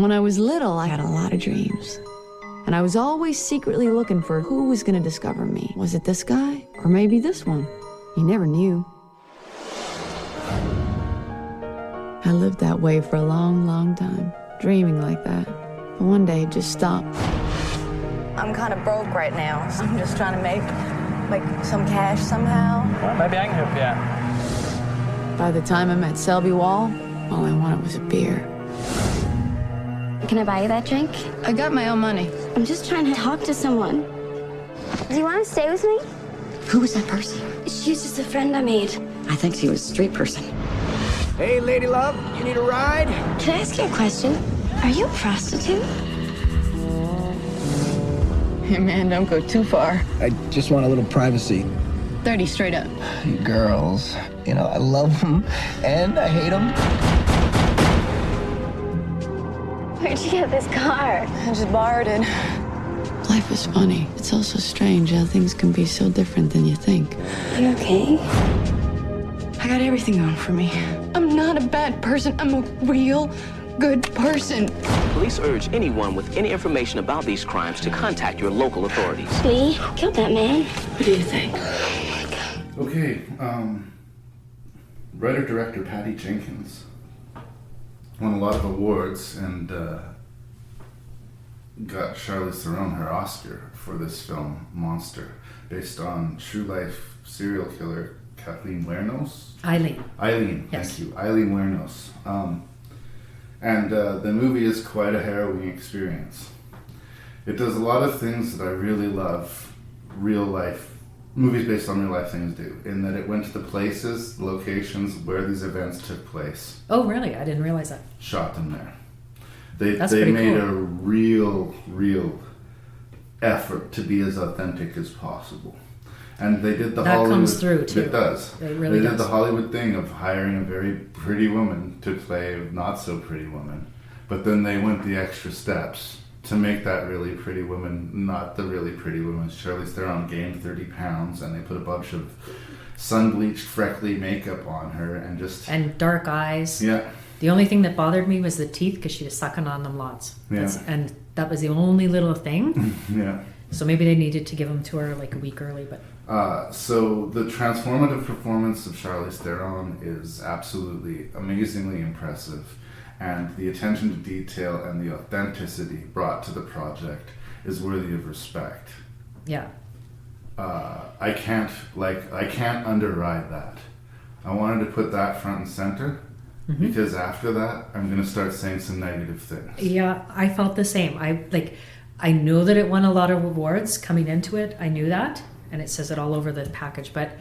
When I was little, I had a lot of dreams. And I was always secretly looking for who was going to discover me. Was it this guy? Or maybe this one? You never knew. I lived that way for a long, long time, dreaming like that. But one day it just stopped. I'm kind of broke right now. I'm just trying to make, some cash somehow. Well, maybe I can help you out. By the time I met Selby Wall, all I wanted was a beer. Can I buy you that drink? I got my own money. I'm just trying to talk to someone. Do you want to stay with me? Who was that person? She's just a friend I made. I think she was a street person. Hey, lady love, you need a ride? Can I ask you a question? Are you a prostitute? Hey man, don't go too far. I just want a little privacy. 30 straight up. You girls, I love them and I hate them. Where'd you get this car? I just borrowed it. Life is funny. It's also strange how things can be so different than you think. You okay? I got everything going for me. I'm not a bad person. I'm a real good person. Police urge anyone with any information about these crimes to contact your local authorities. Lee killed that man. What do you think? Okay, writer-director Patty Jenkins won a lot of awards and got Charlize Theron her Oscar for this film, Monster, based on true life serial killer Kathleen Wernos? Eileen, Yes. thank you. Eileen Wernos. And the movie is quite a harrowing experience. It does a lot of things that I really love real life, movies based on real life things do, in that it went to the places, locations where these events took place. Oh, really? I didn't realize that. Shot them there. That's they pretty made cool. a real effort to be as authentic as possible. And they did the That Hollywood... comes through, too. It does. It really They did does. the Hollywood thing of hiring a very pretty woman to play a not so pretty woman. But then they went the extra steps to make that really pretty woman not the really pretty woman. Charlize Theron gained 30 pounds and they put a bunch of sun-bleached, freckly makeup on her and just... And dark eyes. Yeah. The only thing that bothered me was the teeth because she was sucking on them lots. Yeah. And that was the only little thing. Yeah. So maybe they needed to give them to her like a week early, but... So the transformative performance of Charlize Theron is absolutely amazingly impressive, and the attention to detail and the authenticity brought to the project is worthy of respect. Yeah. I can't underride that. I wanted to put that front and center because after that I'm going to start saying some negative things. Yeah, I felt the same. I know that it won a lot of awards coming into it. I knew that, and it says it all over the package, but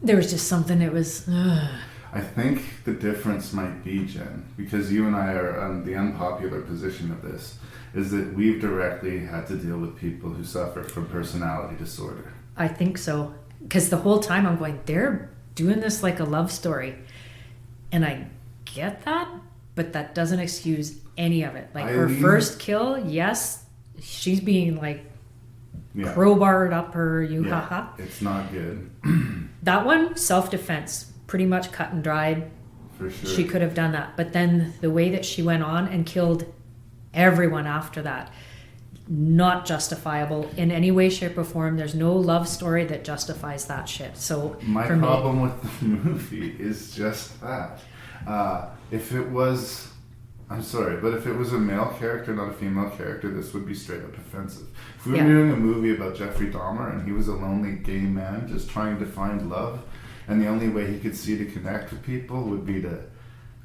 there was just something that was... I think the difference might be, Jen, because you and I are on the unpopular position of this, is that we've directly had to deal with people who suffer from personality disorder. I think so. Because the whole time I'm going, they're doing this like a love story. And I get that, but that doesn't excuse any of it. Like her first kill, yes, she's being like crowbarred up her ha. It's not good. That one, self-defense, pretty much cut and dried. For sure. She could have done that. But then the way that she went on and killed everyone after that, not justifiable in any way, shape, or form. There's no love story that justifies that shit. So my for problem me, with the movie is just that. If it was, I'm sorry, but if it was a male character, not a female character, this would be straight up offensive. If we were doing a movie about Jeffrey Dahmer and he was a lonely gay man just trying to find love, and the only way he could see to connect with people would be to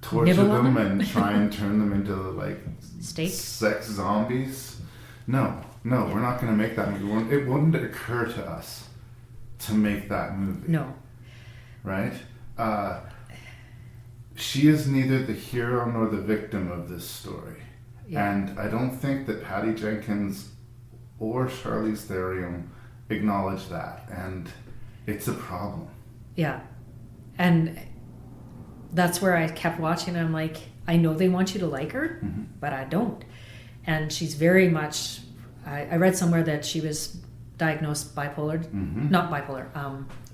torture them and try and turn them into like sex zombies. No, we're not going to make that movie. It wouldn't occur to us to make that movie. No. Right? She is neither the hero nor the victim of this story. Yeah. And I don't think that Patty Jenkins or Charlize Theron acknowledge that. And it's a problem. Yeah. And that's where I kept watching. I'm like, I know they want you to like her, but I don't. And she's very much, I read somewhere that she was diagnosed bipolar, not bipolar,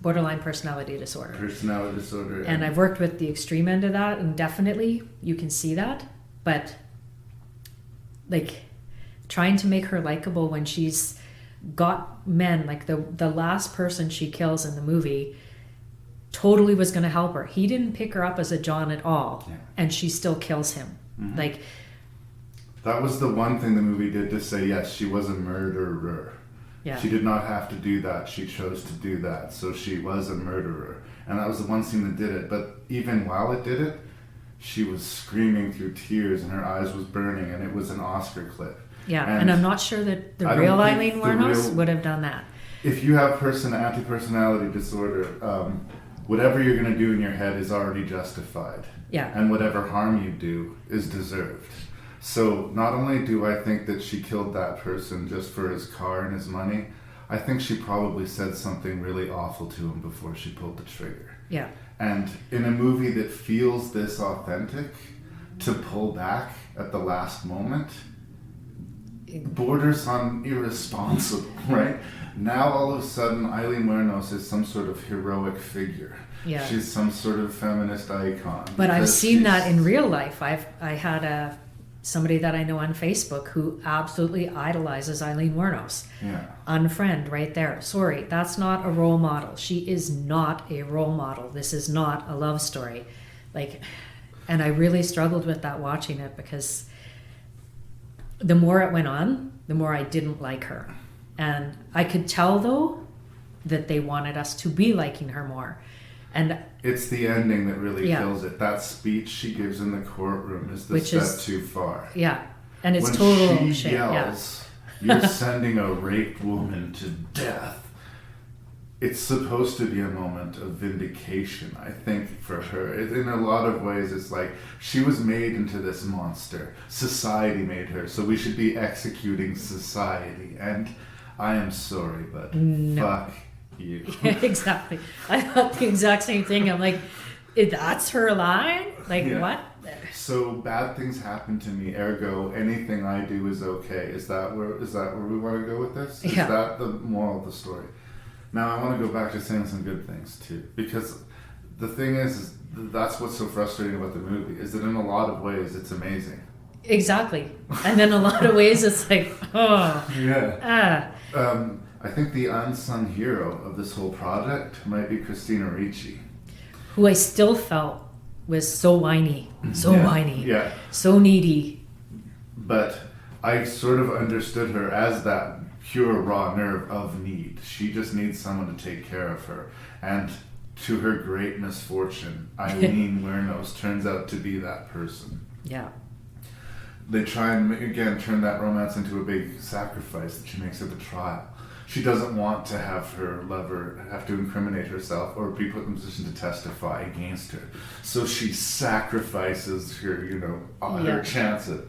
borderline personality disorder. Personality disorder. And I've worked with the extreme end of that, and definitely you can see that. but like trying to make her likable when she's got men, like the last person she kills in the movie totally was going to help her. He didn't pick her up as a John at all, and she still kills him. Like, that was the one thing the movie did to say, yes, she was a murderer. yeah, She did not have to do that. She chose to do that. So she was a murderer. And that was the one scene that did it. But even while it did it, she was screaming through tears and her eyes was burning, and it was an Oscar clip. yeah. And I'm not sure that the I don't real think Eileen the Wuornos real- would have done that. If you have anti-personality disorder, whatever you're going to do in your head is already justified. Yeah. And whatever harm you do is deserved. So not only do I think that she killed that person just for his car and his money, I think she probably said something really awful to him before she pulled the trigger. Yeah. And in a movie that feels this authentic, to pull back at the last moment borders on irresponsible, right? Now all of a sudden Eileen Wuornos is some sort of heroic figure. Yeah. She's some sort of feminist icon. But I've because seen that she's- in real life. I had somebody that I know on Facebook who absolutely idolizes Eileen Wuornos. Yeah. Unfriend right there. Sorry, that's not a role model. She is not a role model. This is not a love story. Like, and I really struggled with that watching it, because the more it went on, the more I didn't like her. And I could tell though that they wanted us to be liking her more. And It's the ending that really Yeah. kills it. That speech she gives in the courtroom is the Which step is- too far. yeah, and it's When total she shit. yells, you're sending a raped woman to death. It's supposed to be a moment of vindication, I think, for her. In a lot of ways, it's like she was made into this monster. Society made her, so we should be executing society. And I am sorry, but fuck you. Yeah, exactly. I thought the exact same thing. I'm like, that's her line? Like, Yeah. what? So bad things happen to me, ergo anything I do is okay. Is that where we want to go with this? Is Yeah. that the moral of the story? Now I want to go back to saying some good things too, because the thing is that's what's so frustrating about the movie, is that in a lot of ways it's amazing. Exactly. And then a lot of ways it's like, oh, Yeah. I think the unsung hero of this whole project might be Christina Ricci. who I still felt was so whiny, whiny, Yeah. so needy. But I sort of understood her as that pure raw nerve of need. She just needs someone to take care of her. And to her great misfortune, Eileen Wuornos turns out to be that person. Yeah. They try and, again, turn that romance into a big sacrifice that she makes at the trial. She doesn't want to have her lover have to incriminate herself or be put in a position to testify against her. So she sacrifices her, her chance at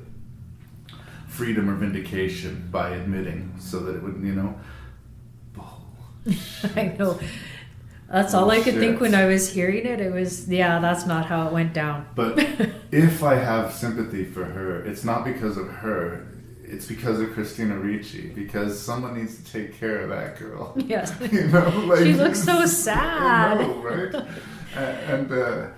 freedom or vindication by admitting, so that it would, I know. That's all I could think Bullshit. when I was hearing it. It was, that's not how it went down. But if I have sympathy for her, it's not because of her. It's because of Christina Ricci, because someone needs to take care of that girl. Yes. Like, She looks so I sad. know, right? And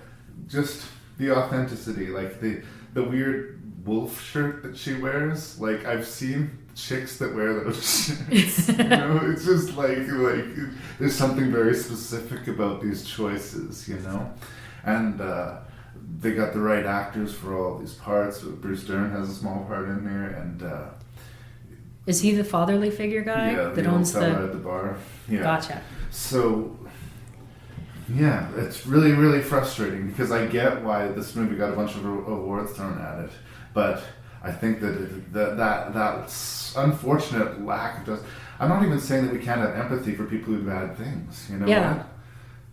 just the authenticity, like the weird wolf shirt that she wears. Like, I've seen chicks that wear those shirts. It's just like there's something very specific about these choices, and they got the right actors for all these parts. Bruce Dern has a small part in there, and Is he the fatherly figure guy yeah, that the old owns fella at the bar. Yeah. Gotcha. So, yeah, it's really, really frustrating, because I get why this movie got a bunch of awards thrown at it, but I think that unfortunate lack of justice. I'm not even saying that we can't have empathy for people who do bad things. You know Yeah.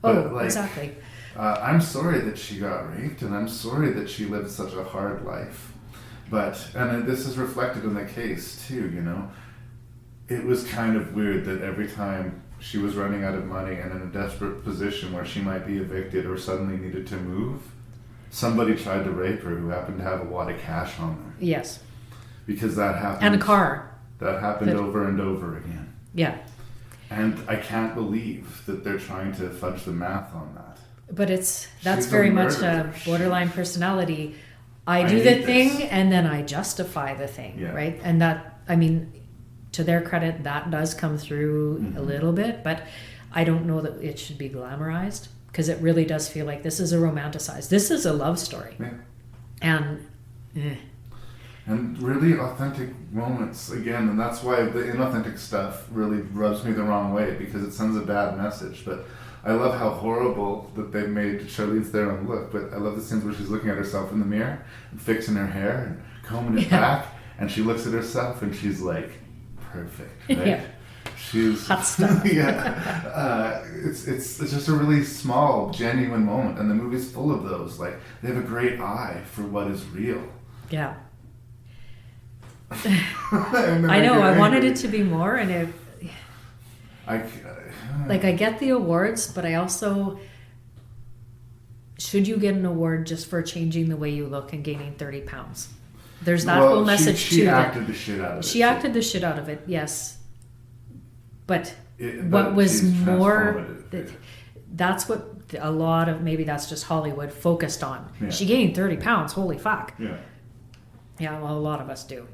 what? Oh, exactly. I'm sorry that she got raped, and I'm sorry that she lived such a hard life. And this is reflected in the case too, It was kind of weird that every time she was running out of money and in a desperate position where she might be evicted or suddenly needed to move, somebody tried to rape her who happened to have a wad of cash on them. Yes. Because that happened. And a car. That happened over and over again. Yeah. And I can't believe that they're trying to fudge the math on that. But that's She's a very much murderer. a borderline personality. I do need the this. thing and then I justify the thing, Yeah. right? And that, I mean, to their credit, that does come through Mm-hmm. a little bit, but I don't know that it should be glamorized, because it really does feel like this is a romanticized, this is a love story. Yeah. And And really authentic moments again, and that's why the inauthentic stuff really rubs me the wrong way, because it sends a bad message. But I love how horrible that they've made Charlize Theron look, but I love the scenes where she's looking at herself in the mirror and fixing her hair and combing it back, and she looks at herself and she's like, perfect, right? Yeah. She's Hot stuff. yeah. It's just a really small, genuine moment, and the movie's full of those. Like, they have a great eye for what is real. yeah, And then I know, get I wanted angry. it to be more, and it, like, I get the awards, but I also, should you get an award just for changing the way you look and gaining 30 pounds? There's that whole message she too. acted the shit out of it. She acted the shit out of it, yes. But But what was she's more, transformative. that's what a lot of, maybe that's just Hollywood focused on. Yeah. She gained 30 pounds, holy fuck. Yeah. Yeah, well, a lot of us do.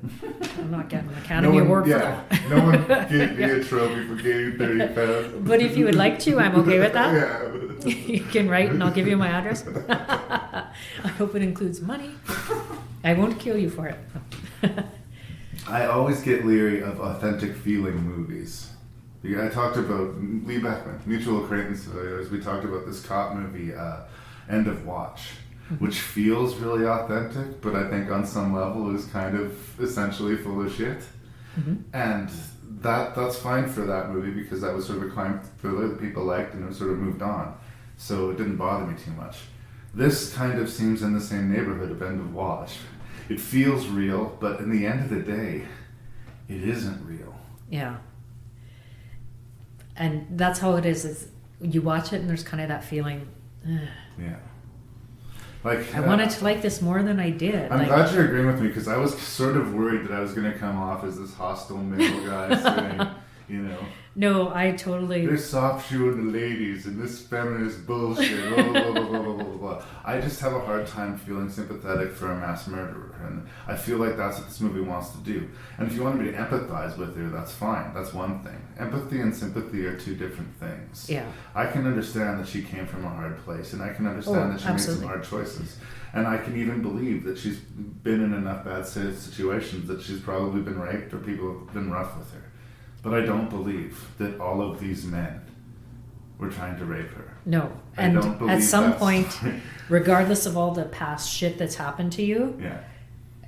I'm not getting an Academy Award for that. No one gave me a trophy for gaining 30 pounds. But if you would like to, I'm okay with that. Yeah. You can write and I'll give you my address. I hope it includes money. I won't kill you for it. I always get leery of authentic feeling movies. I talked about Lee Beckman, mutual acquaintance of ours. We talked about this cop movie, End of Watch, which feels really authentic, but I think on some level is kind of essentially full of shit. And that's fine for that movie, because that was sort of a crime thriller that people liked, and it sort of moved on. So it didn't bother me too much. This kind of seems in the same neighborhood of End of Watch. It feels real, but in the end of the day, it isn't real. Yeah. And that's how it is you watch it and there's kind of that feeling, ugh, Yeah. Like, I wanted to like this more than I did. I'm Like, glad you're agreeing with me, because I was sort of worried that I was going to come off as this hostile male guy saying, you know, no, I totally, they're soft shoeing the ladies and this feminist bullshit, blah, blah, blah, blah, blah, blah, blah. I just have a hard time feeling sympathetic for a mass murderer, and I feel like that's what this movie wants to do. And if you want me to empathize with her, that's fine. That's one thing. Empathy and sympathy are two different things. yeah. I can understand that she came from a hard place, and I can understand that she absolutely. made some hard choices. And I can even believe that she's been in enough bad situations that she's probably been raped or people have been rough with her. But I don't believe that all of these men were trying to rape her. No. I And don't believe at some that's- point, regardless of all the past shit that's happened to you, Yeah.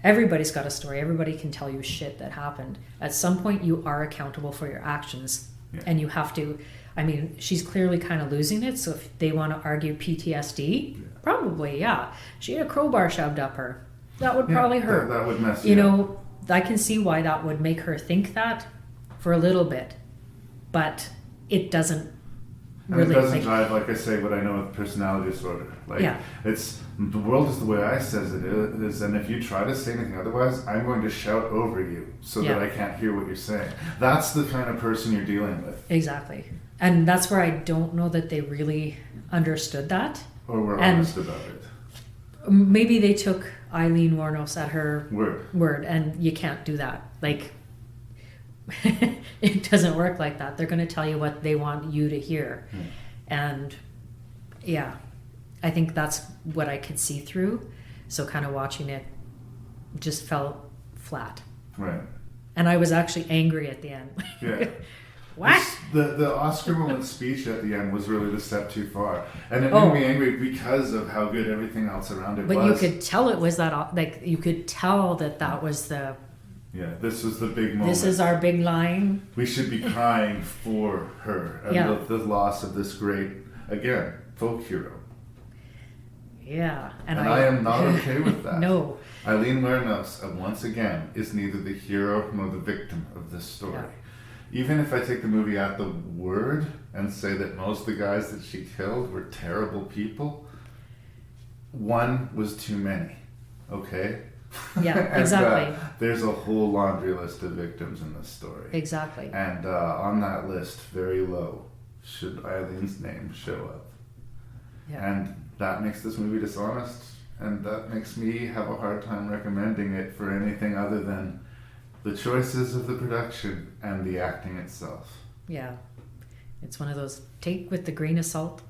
everybody's got a story. Everybody can tell you shit that happened. At some point, you are accountable for your actions. Yeah. And you have to, I mean, she's clearly kind of losing it. So if they want to argue PTSD, probably, yeah. She had a crowbar shoved up her. That would probably hurt. That would mess You you up. know, I can see why that would make her think that for a little bit. But it doesn't And really. it doesn't like, drive, like I say, what I know with personality disorder. Like, Yeah. it's, the world is the way I says it is, and if you try to say anything otherwise, I'm going to shout over you so that Yeah. I can't hear what you're saying. That's the kind of person you're dealing with. Exactly. And that's where I don't know that they really understood that. Or we're And- honest about it. Maybe they took Eileen Wuornos at her Word. and you can't do that. Like, it doesn't work like that. They're going to tell you what they want you to hear. And yeah, I think that's what I could see through. So kind of watching it just felt flat. Right. And I was actually angry at the end. Yeah. What? The Oscar moment speech at the end was really the step too far. And it Oh. made me angry because of how good everything else around it But was. you could tell it was that, like, you could tell that was the, Yeah, this was the big moment. this is our big line. We should be crying for her and Yeah. the loss of this great, again, folk hero. Yeah. And I am not okay with that. No. Eileen Wuornos, once again, is neither the hero nor the victim of this story. Yeah. Even if I take the movie at the word and say that most of the guys that she killed were terrible people, one was too many, okay? Yeah, And, exactly. there's a whole laundry list of victims in this story. Exactly. And on that list, very low, should Eileen's name show up. Yeah. And that makes this movie dishonest and that makes me have a hard time recommending it for anything other than the choices of the production and the acting itself. Yeah. It's one of those take with the grain of salt.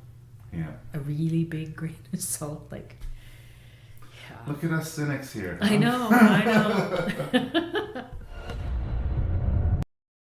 Yeah. A really big grain of salt. Like, yeah. Look at us cynics here. I know.